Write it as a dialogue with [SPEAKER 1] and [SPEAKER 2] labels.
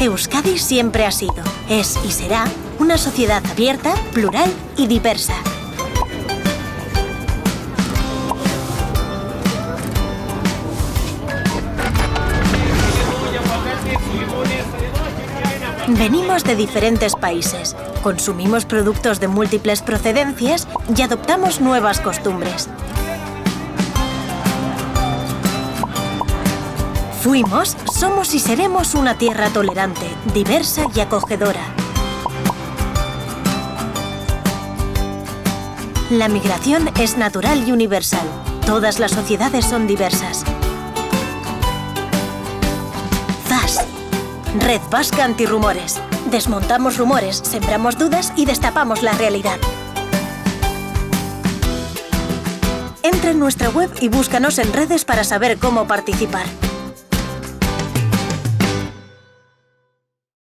[SPEAKER 1] Euskadi siempre ha sido, es y será una sociedad abierta, plural y diversa. Venimos de diferentes países, consumimos productos de múltiples procedencias y adoptamos nuevas costumbres. Fuimos, somos y seremos una tierra tolerante, diversa y acogedora. La migración es natural y universal. Todas las sociedades son diversas. ZAS. Red Vasca Antirrumores. Desmontamos rumores, sembramos dudas y destapamos la realidad. Entra en nuestra web y búscanos en redes para saber cómo participar.